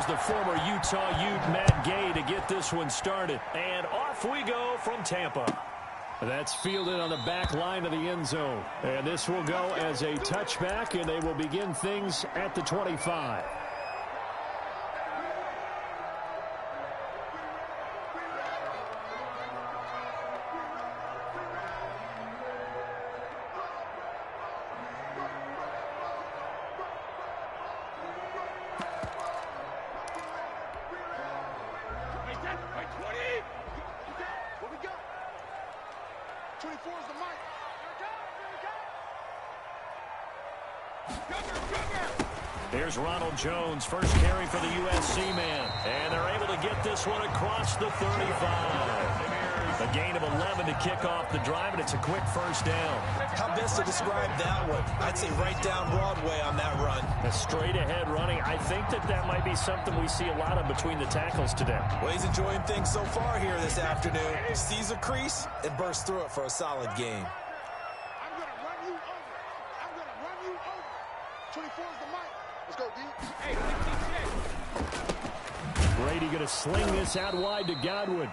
the former Utah Ute Matt Gay to get this one started. And off we go from Tampa. That's fielded on the back line of the end zone. And this will go as a touchback, and they will begin things at the 25. Here's Ronald Jones, first carry for the USC man. And they're able to get this one across the 35. A gain of 11 to kick off the drive, and it's a quick first down. How best to describe that one? I'd say right down Broadway on that run. A straight-ahead running. I think that might be something we see a lot of between the tackles today. Well, he's enjoying things so far here this afternoon. Sees a crease and bursts through it for a solid gain. I'm going to run you over. I'm going to run you over. 24 is the mic. Let's go, D. Hey, Brady going to sling this out wide to Godwin.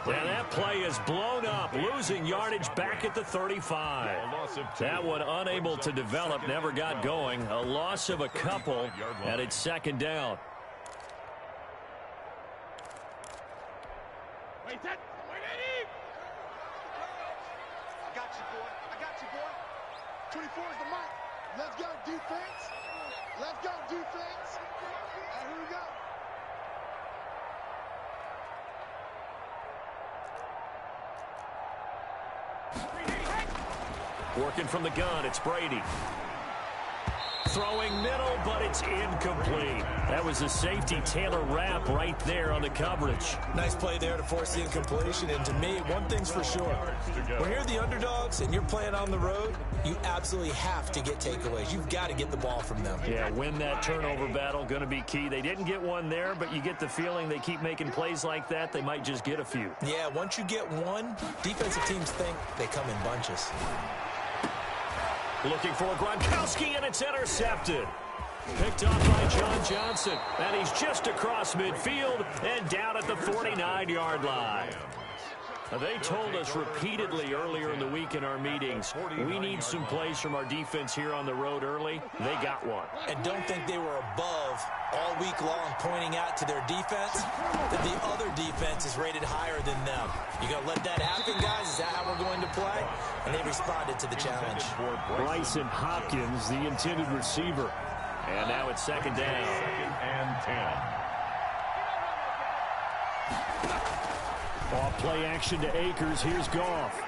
And that play is blown up, losing yardage back at the 35. That one unable to develop, never got going. A loss of a couple, and it's second down. Wait, Eddie. I got you, boy. 24 is the mic. Let's go, defense. Let's go, defense. And here we go. Working from the gun, it's Brady. Throwing middle, but it's incomplete. That was a safety Taylor Rapp right there on the coverage. Nice play there to force the incompletion. And to me, one thing's for sure. When you're the underdogs and you're playing on the road, you absolutely have to get takeaways. You've got to get the ball from them. Yeah, win that turnover battle, going to be key. They didn't get one there, but you get the feeling they keep making plays like that, they might just get a few. Yeah, once you get one, defensive teams think they come in bunches. Looking for Gronkowski, and it's intercepted. Picked off by John Johnson. And he's just across midfield and down at the 49-yard line. They told us repeatedly earlier in the week in our meetings, we need some plays from our defense here on the road early. They got one. And don't think they were above all week long pointing out to their defense that the other defense is rated higher than them. You going to let that happen, guys? Is that how we're going to play? And they responded to the challenge. Bryson Hopkins, the intended receiver. And now it's second down. Second and 10. Off play action to Akers. Here's Goff.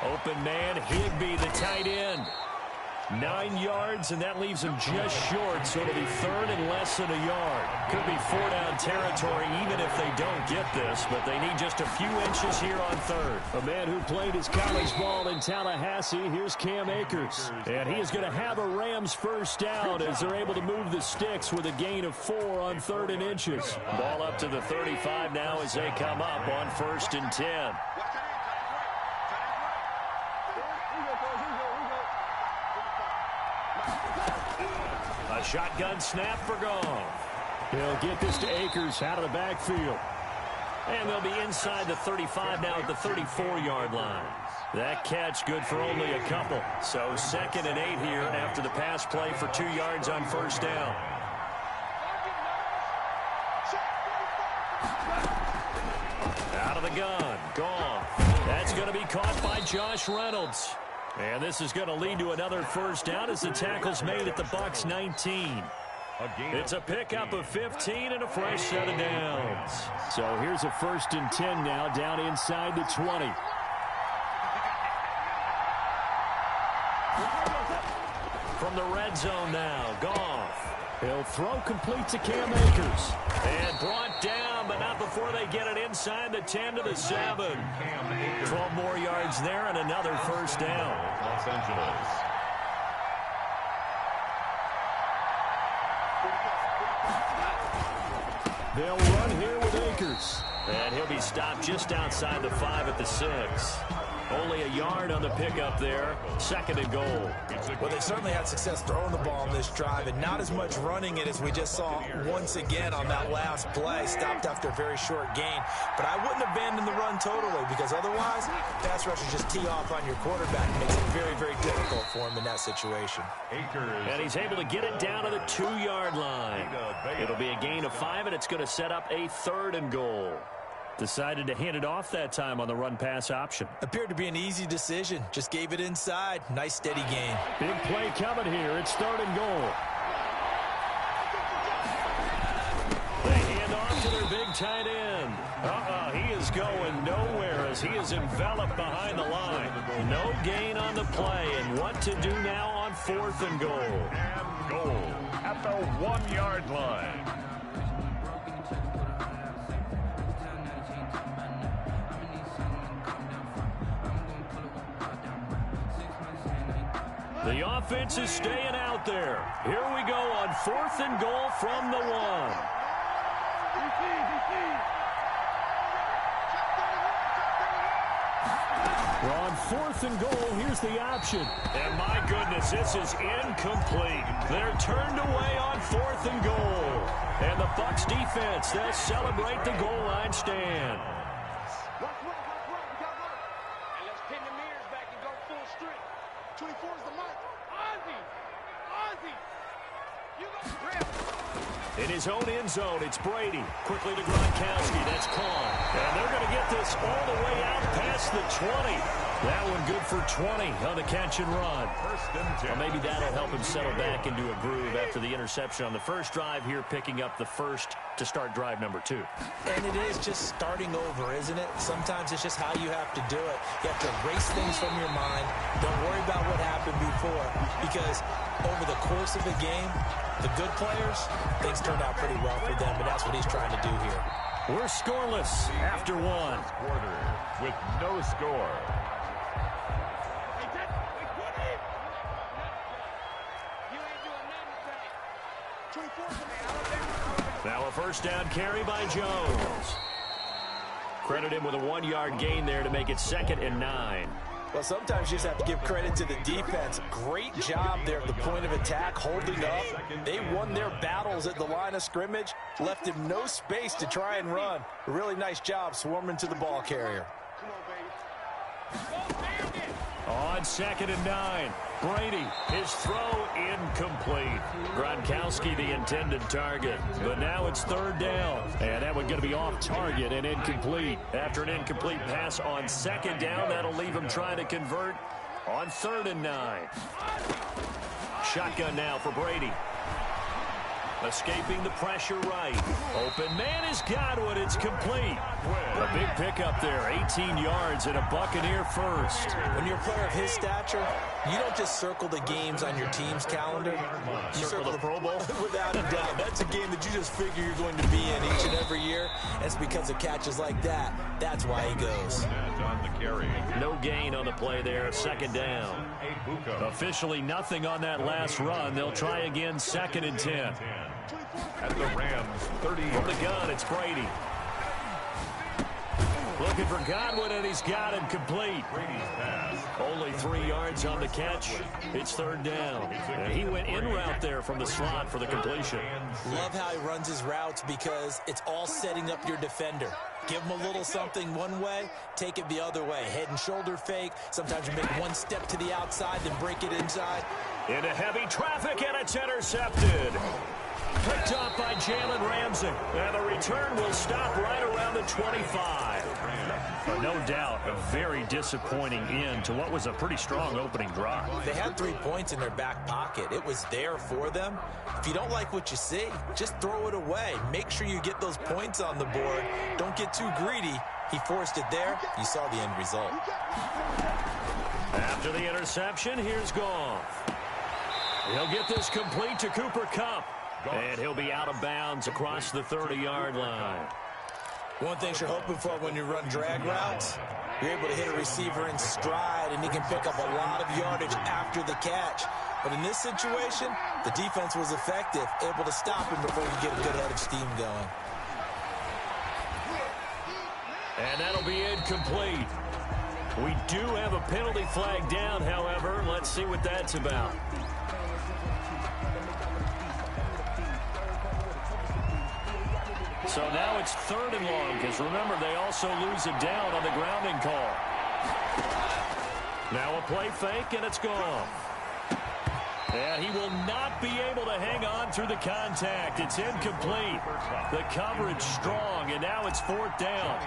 Open man, Higbee, the tight end. 9 yards, and that leaves him just short, so it'll be third and less than a yard. Could be 4-down territory even if they don't get this, but they need just a few inches here on third. A man who played his college ball in Tallahassee. Here's Cam Akers. And he is going to have a Rams first down as they're able to move the sticks with a gain of 4 on 3rd and inches. Ball up to the 35 now as they come up on 1st and 10. A shotgun snap for Goff. He'll get this to Akers out of the backfield. And they'll be inside the 35 now at the 34-yard line. That catch good for only a couple. So 2nd and 8 here after the pass play for 2 yards on first down. Out of the gun, Goff. That's going to be caught by Josh Reynolds. And this is going to lead to another first down as the tackle's made at the Bucs 19. It's a pickup of 15 and a fresh set of downs. So here's a 1st and 10 now down inside the 20. From the red zone now, Goff. He'll throw complete to Cam Akers. And brought down, but not before they get it inside the 10 to the 7. 12 more yards there and another first down. Los Angeles. They'll run here with Akers. And he'll be stopped just outside the 5 at the 6. Only a yard on the pickup there. 2nd and goal. Well, they certainly had success throwing the ball on this drive, and not as much running it as we just saw once again on that last play. Stopped after a very short gain. But I wouldn't abandon the run totally, because otherwise, pass rushers just tee off on your quarterback. It makes it very, very difficult for him in that situation. And he's able to get it down to the 2-yard line. It'll be a gain of 5, and it's going to set up a 3rd and goal. Decided to hand it off that time on the run-pass option. Appeared to be an easy decision. Just gave it inside. Nice, steady gain. Big play coming here. It's 3rd and goal. They hand off to their big tight end. He is going nowhere as he is enveloped behind the line. No gain on the play, and what to do now on 4th and goal. And goal at the 1-yard line. The offense is staying out there. Here we go on 4th and goal from the 1. We're on 4th and goal. Here's the option. And my goodness, this is incomplete. They're turned away on 4th and goal. And the Bucs defense, they'll celebrate the goal line stand. Watch, we got work. And let's pin the mirrors back and go full strength. 24 is the mic. Ozzy, you go grab it. In his own end zone, it's Brady. Quickly to Gronkowski. That's caught. And they're going to get this all the way out past the 20. That one good for 20 on the catch and run. Well, maybe that'll help him settle back into a groove after the interception on the first drive here, picking up the first to start drive number 2. And it is just starting over, isn't it? Sometimes it's just how you have to do it. You have to erase things from your mind. Don't worry about what happened before, because over the course of a game, the good players, things turned out pretty well for them, and that's what he's trying to do here. We're scoreless after 1. Quarter with no score. Now a first down carry by Jones. Credit him with a 1-yard gain there to make it 2nd and 9. Well, sometimes you just have to give credit to the defense. Great job there at the point of attack, holding up. They won their battles at the line of scrimmage, left him no space to try and run. A really nice job swarming to the ball carrier. On 2nd and 9, Brady, his throw incomplete. Gronkowski the intended target, but now it's 3rd down. And that one going to be off target and incomplete. After an incomplete pass on 2nd down, that'll leave him trying to convert on 3rd and 9. Shotgun now for Brady. Escaping the pressure right. Open man is Godwin. It's complete. A big pickup there. 18 yards and a Buccaneer first. When you're a player of his stature, you don't just circle the games on your team's calendar. You circle the Pro Bowl. Without a doubt. That's a game that you just figure you're going to be in each and every year. And it's because of catches like that. That's why he goes. On the carry. No gain on the play there. 2nd down. Officially nothing on that last run. They'll try again 2nd and 10. At the Rams, 30. From the gun, it's Brady. Looking for Godwin, and he's got him complete. Brady's pass. Only 3 yards on the catch. It's 3rd down. And he went in route there from the slot for the completion. Love how he runs his routes because it's all setting up your defender. Give him a little something one way, take it the other way. Head and shoulder fake. Sometimes you make one step to the outside, then break it inside. Into heavy traffic, and it's intercepted. Picked up by Jalen Ramsey. And the return will stop right around the 25. No doubt, a very disappointing end to what was a pretty strong opening drive. They had 3 points in their back pocket. It was there for them. If you don't like what you see, just throw it away. Make sure you get those points on the board. Don't get too greedy. He forced it there. You saw the end result. After the interception, here's Goff. He'll get this complete to Cooper Kupp. And he'll be out of bounds across the 30-yard line. One thing you're hoping for when you run drag routes, you're able to hit a receiver in stride, and he can pick up a lot of yardage after the catch. But in this situation, the defense was effective, able to stop him before you get a good head of steam going. And that'll be incomplete. We do have a penalty flag down, however. Let's see what that's about. So now it's 3rd and long, because remember, they also lose a down on the grounding call. Now a play fake, and it's gone. And he will not be able to hang on through the contact. It's incomplete. The coverage strong, and now it's 4th down.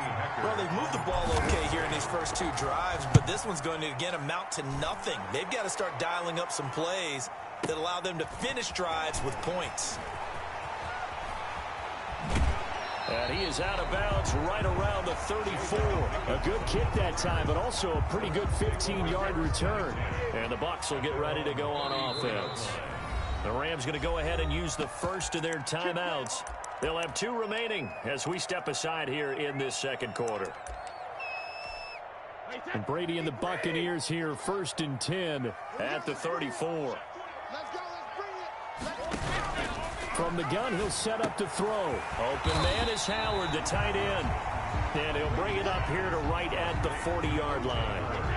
Well, they've moved the ball okay here in these first 2 drives, but this one's going to, again, amount to nothing. They've got to start dialing up some plays that allow them to finish drives with points. And he is out of bounds right around the 34. A good kick that time, but also a pretty good 15-yard return. And the Bucs will get ready to go on offense. The Rams going to go ahead and use the first of their timeouts. They'll have 2 remaining as we step aside here in this second quarter. And Brady and the Buccaneers here, 1st and 10 at the 34. From the gun, he'll set up to throw. Open man is Howard, the tight end. And he'll bring it up here to right at the 40-yard line.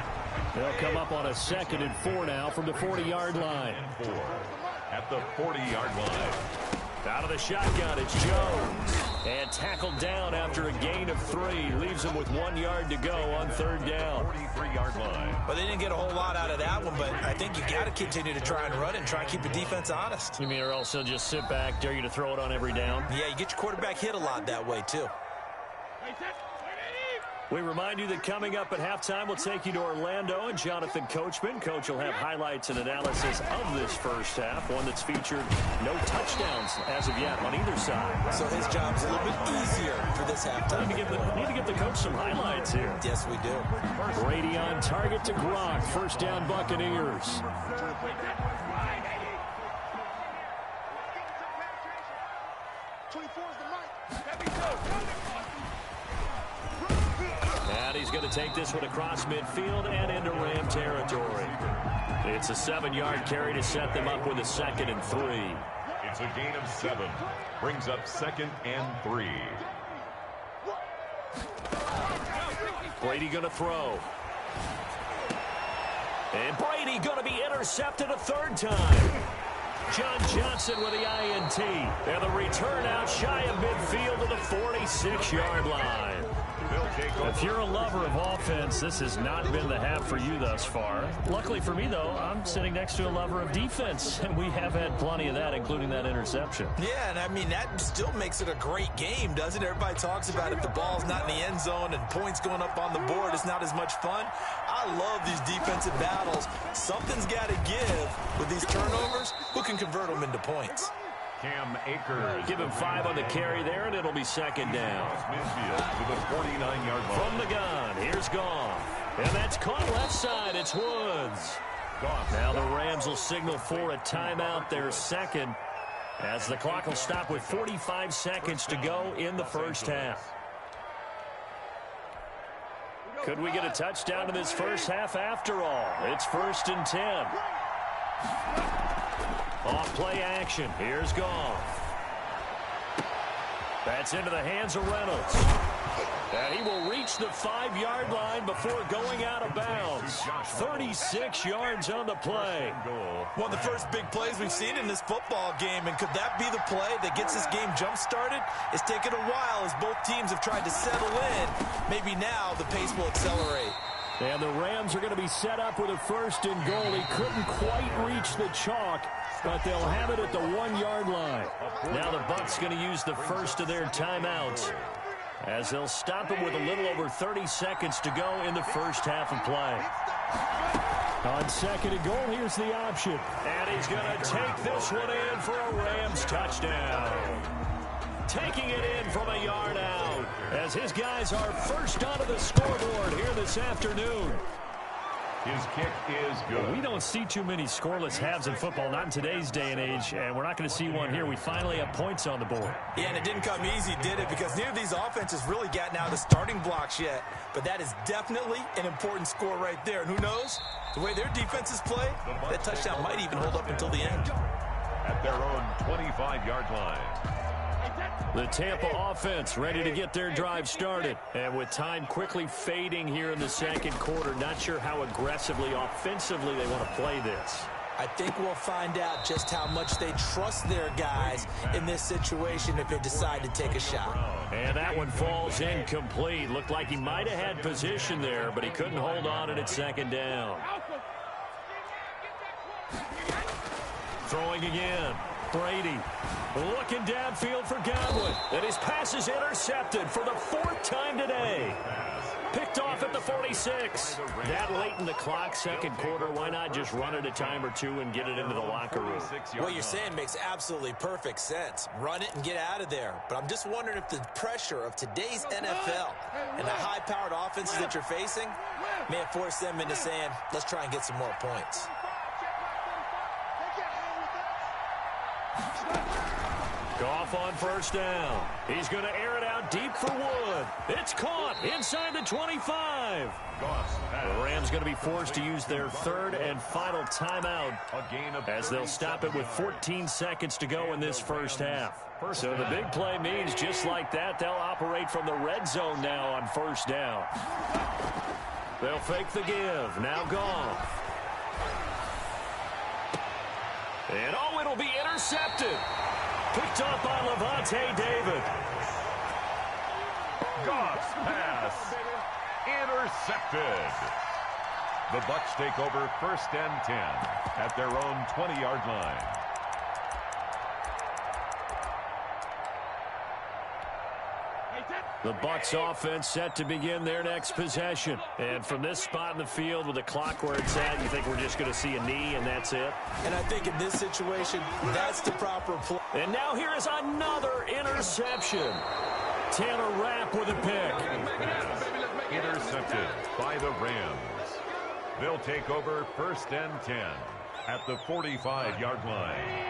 They'll come up on a 2nd and 4 now from the 40-yard line. 4 at the 40-yard line. Out of the shotgun, it's Jones. And tackled down after a gain of 3. Leaves him with 1 yard to go on 3rd down. 43-yard line. Well, they didn't get a whole lot out of that one, but I think you got to continue to try and run and try and keep the defense honest. You mean or else he'll just sit back, dare you to throw it on every down? Yeah, you get your quarterback hit a lot that way, too. We remind you that coming up at halftime, we'll take you to Orlando and Jonathan Coachman. Coach will have highlights and analysis of this first half, one that's featured no touchdowns as of yet on either side. So his job's a little bit easier for this halftime. Need to give the coach some highlights here. Yes, we do. Brady on target to Gronk. 1st down Buccaneers. And he's going to take this one across midfield and into Ram territory. It's a 7-yard carry to set them up with a 2nd and 3. It's a gain of 7. Brings up 2nd and 3. Brady going to throw. And Brady going to be intercepted a 3rd time. John Johnson with the INT. And the return out shy of midfield to the 46-yard line. If you're a lover of offense, this has not been the half for you thus far. Luckily for me, though, I'm sitting next to a lover of defense, and we have had plenty of that, including that interception. Yeah, and I mean, that still makes it a great game, doesn't it? Everybody talks about if the ball's not in the end zone and points going up on the board, it's not as much fun. I love these defensive battles. Something's got to give with these turnovers. Who can convert them into points? Cam Akers. Give him 5 on the carry there, and it'll be 2nd down. Smithfield to the 49-yard line. From the gun, here's Goff. And that's caught left side. It's Woods. Now the Rams will signal for a timeout, their 2nd, as the clock will stop with 45 seconds to go in the first half. Could we get a touchdown in this first half after all? It's 1st and 10. Off play action. Here's Goff. That's into the hands of Reynolds. And he will reach the 5-yard line before going out of bounds. 36 yards on the play. One of the first big plays we've seen in this football game, and could that be the play that gets this game jump-started? It's taken a while as both teams have tried to settle in. Maybe now the pace will accelerate. And the Rams are going to be set up with a 1st and goal. He couldn't quite reach the chalk, but they'll have it at the 1-yard line. Now the Bucs going to use the first of their timeouts, as they'll stop him with a little over 30 seconds to go in the first half of play. On 2nd and goal, here's the option. And he's going to take this one in for a Rams touchdown. Taking it in from a yard out, as his guys are first onto the scoreboard here this afternoon. His kick is good. We don't see too many scoreless halves in football, not in today's day and age, and we're not going to see one here. We finally have points on the board. Yeah, and it didn't come easy, did it? Because neither of these offenses really gotten out of the starting blocks yet. But that is definitely an important score right there. And who knows? The way their defenses play, that touchdown might even hold up until the end. At their own 25-yard line. The Tampa offense ready to get their drive started. And with time quickly fading here in the second quarter, not sure how aggressively, offensively they want to play this. I think we'll find out just how much they trust their guys in this situation if they decide to take a shot. And that one falls incomplete. Looked like he might have had position there, but he couldn't hold on at second down. Throwing again. Brady looking downfield for Godwin. And his pass is intercepted for the 4th time today. Picked off at the 46. That late in the clock, second quarter, why not just run it a time or two and get it into the locker room? What you're saying makes absolutely perfect sense. Run it and get out of there. But I'm just wondering if the pressure of today's NFL and the high-powered offenses that you're facing may have forced them into saying, let's try and get some more points. Goff on first down. He's going to air it out deep for Wood. It's caught inside the 25. The Rams going to be forced to use their 3rd and final timeout as they'll stop it with 14 seconds to go in this first half. So the big play means just like that, they'll operate from the red zone now on first down. They'll fake the give. Now Goff. And it'll be intercepted. Picked up by Levante David. Goff's pass intercepted. The Bucs take over 1st and 10 at their own 20-yard line. The Bucs offense set to begin their next possession. And from this spot in the field with the clock where it's at, you think we're just going to see a knee and that's it? And I think in this situation, that's the proper play. And now here is another interception. Taylor Rapp with a pick. Intercepted by the Rams. They'll take over 1st and 10 at the 45-yard line.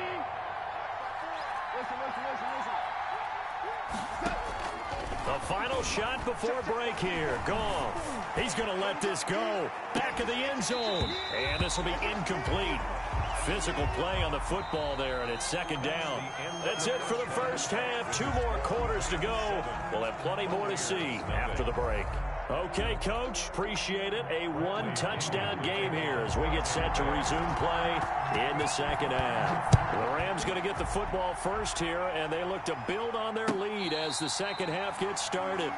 The final shot before break here. Goff. He's going to let this go. Back of the end zone. And this will be incomplete. Physical play on the football there, and it's second down. That's it for the first half. 2 more quarters to go. We'll have plenty more to see after the break. Okay, Coach, appreciate it. A 1-touchdown game here as we get set to resume play in the second half. The Rams going to get the football first here, and they look to build on their lead as the second half gets started.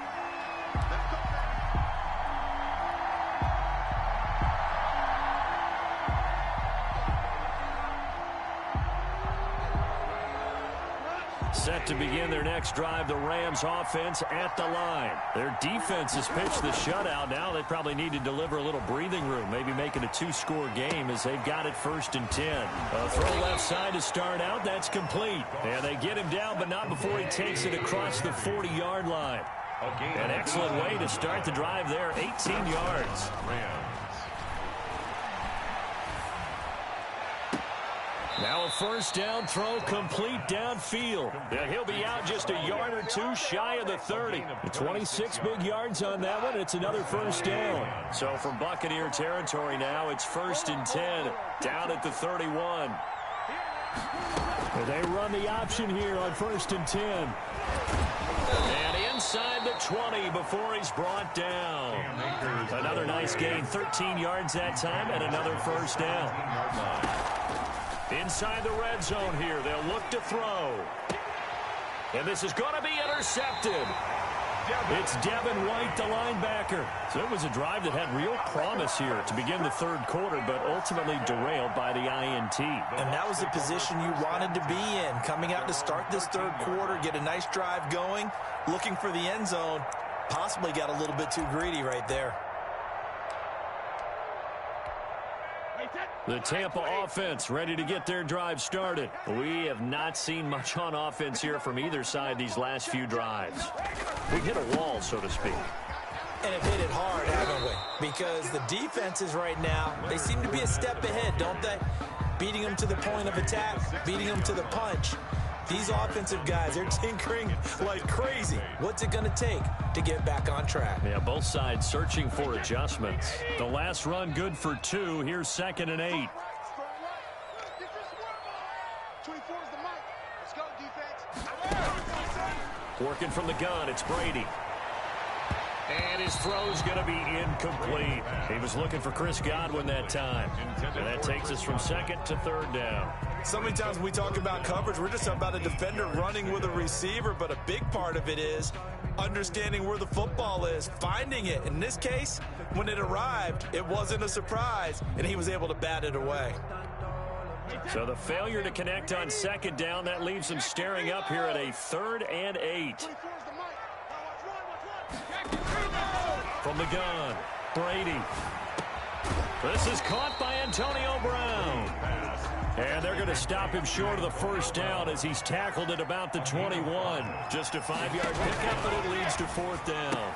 Set to begin their next drive, the Rams offense at the line. Their defense has pitched the shutout. Now they probably need to deliver a little breathing room, maybe make it a 2-score game as they've got it 1st and 10. A throw left side to start out. That's complete. And they get him down, but not before he takes it across the 40-yard line. An excellent way to start the drive there, 18 yards. Now a first down throw complete downfield. And he'll be out just a yard or 2 shy of the 30. 26 big yards on that one. It's another first down. So from Buccaneer territory now, it's 1st and 10 down at the 31. And they run the option here on 1st and 10. And inside the 20 before he's brought down. Another nice gain, 13 yards that time, and another first down. Inside the red zone here, they'll look to throw. And this is going to be intercepted. It's Devin White, the linebacker. So it was a drive that had real promise here to begin the 3rd quarter, but ultimately derailed by the INT. And that was the position you wanted to be in. Coming out to start this 3rd quarter, get a nice drive going, looking for the end zone. Possibly got a little bit too greedy right there. The Tampa offense ready to get their drive started. We have not seen much on offense here from either side these last few drives. We hit a wall, so to speak. And have hit it hard, haven't we? Because the defenses right now, they seem to be a step ahead, don't they? Beating them to the point of attack, beating them to the punch. These offensive guys, they're tinkering like crazy. What's it going to take to get back on track? Yeah, both sides searching for adjustments. The last run good for 2. Here's 2nd and 8. 24 is the mic. Let's go, defense. Working from the gun, it's Brady. And his throw's going to be incomplete. He was looking for Chris Godwin that time. And that takes us from second to third down. So many times when we talk about coverage, we're just about a defender running with a receiver, but a big part of it is understanding where the football is, finding it. In this case, when it arrived, it wasn't a surprise, and he was able to bat it away. So the failure to connect on second down, that leaves him staring up here at a 3rd and 8. From the gun, Brady. This is caught by Antonio Brown. And they're going to stop him short of the first down as he's tackled at about the 21. Just a 5-yard pickup, and it leads to 4th down.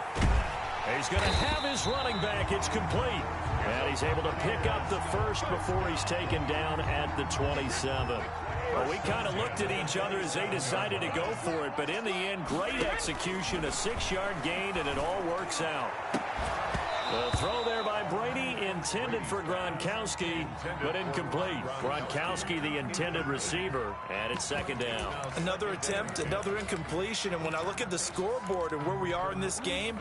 He's going to have his running back. It's complete. And he's able to pick up the first before he's taken down at the 27. Well, we kind of looked at each other as they decided to go for it, but in the end, great execution, a 6-yard gain, and it all works out. The throw there by Brady, intended for Gronkowski, but incomplete. Gronkowski, the intended receiver, and it's 2nd down. Another attempt, another incompletion, and when I look at the scoreboard and where we are in this game,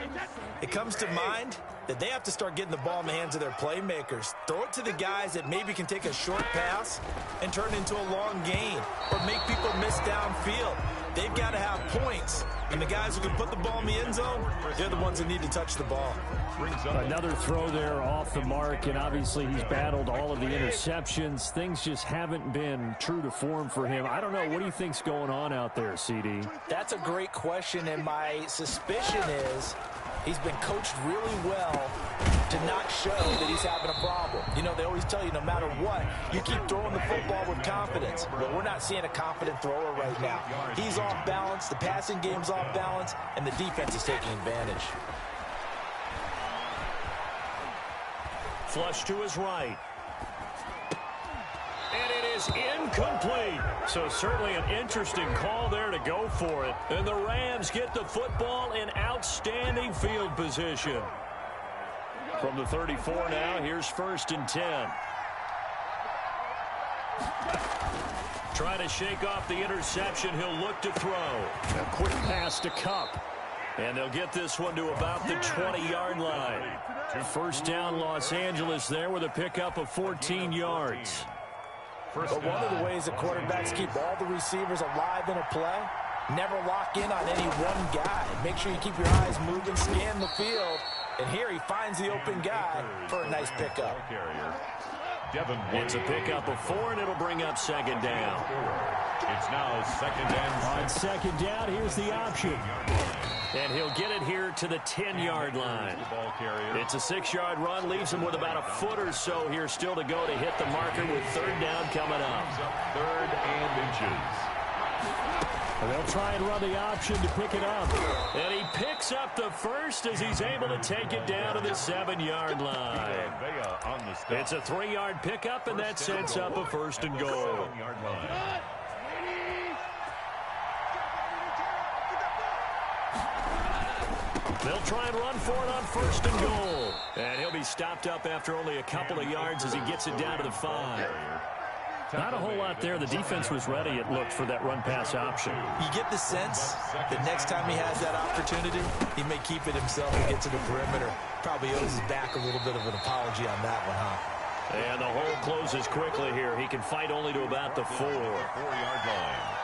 it comes to mind that they have to start getting the ball in the hands of their playmakers. Throw it to the guys that maybe can take a short pass and turn it into a long gain or make people miss downfield. They've got to have points, and the guys who can put the ball in the end zone, they're the ones that need to touch the ball. Another throw there off the mark, and obviously he's battled all of the interceptions. Things just haven't been true to form for him. I don't know. What do you think's going on out there, CD? That's a great question, and my suspicion is he's been coached really well to not show that he's having a problem. You know, they always tell you no matter what, you keep throwing the football with confidence. But we're not seeing a confident thrower right now. He's off balance, the passing game's off balance, and the defense is taking advantage. Flush to his right. And it is incomplete. So certainly an interesting call there to go for it. And the Rams get the football in outstanding field position. From the 34 now, here's 1st and 10. Trying to shake off the interception. He'll look to throw. A quick pass to Cup. And they'll get this one to about the 20-yard line. 1st down, Los Angeles there with a pickup of 14 yards. But one of the ways that quarterbacks keep all the receivers alive in a play, never lock in on any one guy. Make sure you keep your eyes moving, scan the field. And here he finds the open guy for a nice pickup. It's a pickup of 4, and it'll bring up 2nd down. It's now 2nd and 6. On 2nd down, here's the option. And he'll get it here to the 10-yard line. It's a 6-yard run, leaves him with about a foot or so here still to go to hit the marker with 3rd down coming up. 3rd and inches. They'll try and run the option to pick it up. And he picks up the first as he's able to take it down to the 7-yard line. It's a 3-yard pickup, and that sets up a 1st and goal. They'll try and run for it on 1st and goal. And he'll be stopped up after only a couple of yards as he gets it down to the 5. Not a whole lot there. The defense was ready, it looked, for that run-pass option. You get the sense that next time he has that opportunity, he may keep it himself and get to the perimeter. Probably owes his back a little bit of an apology on that one, huh? And the hole closes quickly here. He can fight only to about the 4. 4-yard line.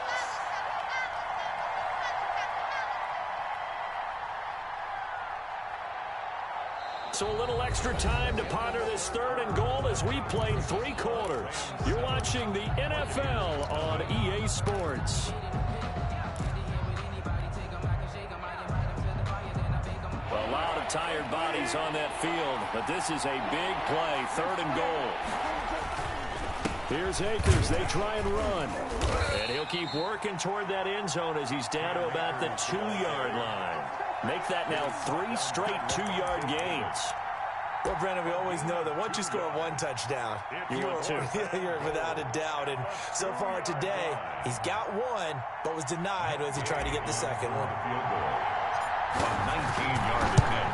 So a little extra time to ponder this 3rd and goal as we play 3 quarters. You're watching the NFL on EA Sports. A lot of tired bodies on that field, but this is a big play, 3rd and goal. Here's Akers. They try and run. And he'll keep working toward that end zone as he's down to about the 2-yard line. Make that now 3 straight 2-yard gains. Well, Brennan, we always know that once you score 1 touchdown, you're without a doubt. And so far today, he's got 1, but was denied as he tried to get the 2nd one. A 19-yard attempt.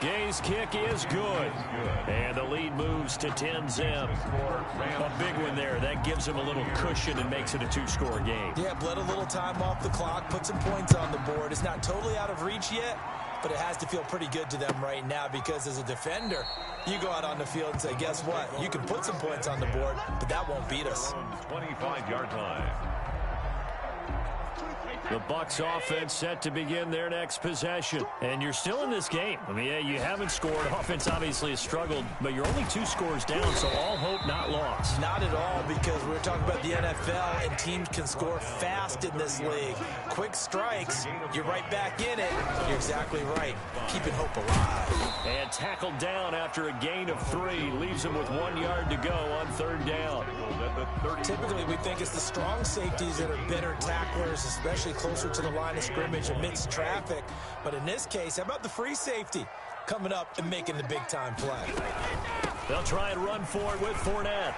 Gay's kick is good. And the lead moves to 10-zip. A big one there. That gives him a little cushion and makes it a 2-score game. Yeah, bled a little time off the clock, put some points on the board. It's not totally out of reach yet, but it has to feel pretty good to them right now because as a defender, you go out on the field and say, guess what? You can put some points on the board, but that won't beat us. 25-yard line. The Bucs offense set to begin their next possession. And you're still in this game. I mean, yeah, you haven't scored. Offense obviously has struggled, but you're only 2 scores down, so all hope not lost. Not at all, because we're talking about the NFL, and teams can score fast in this league. Quick strikes, you're right back in it. You're exactly right. Keeping hope alive. And tackled down after a gain of 3. Leaves him with 1 yard to go on 3rd down. Typically, we think it's the strong safeties that are better tacklers, especially closer to the line of scrimmage amidst traffic. But in this case, how about the free safety coming up and making the big-time play? They'll try and run for it with Fournette.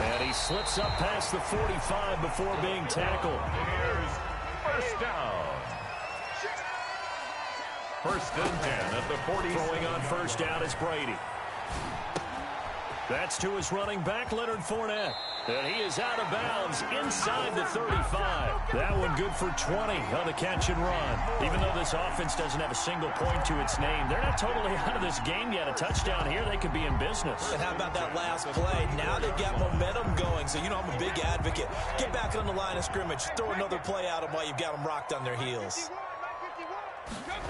And he slips up past the 45 before being tackled. Here's first down. 1st and 10 at the 40. Throwing on 1st down is Brady. That's to his running back, Leonard Fournette. And he is out of bounds inside the 35. That one good for 20 on the catch and run. Even though this offense doesn't have a single point to its name, they're not totally out of this game yet. A touchdown here, they could be in business. And how about that last play? Now they've got momentum going. So, you know, I'm a big advocate. Get back on the line of scrimmage. Throw another play at them while you've got them rocked on their heels.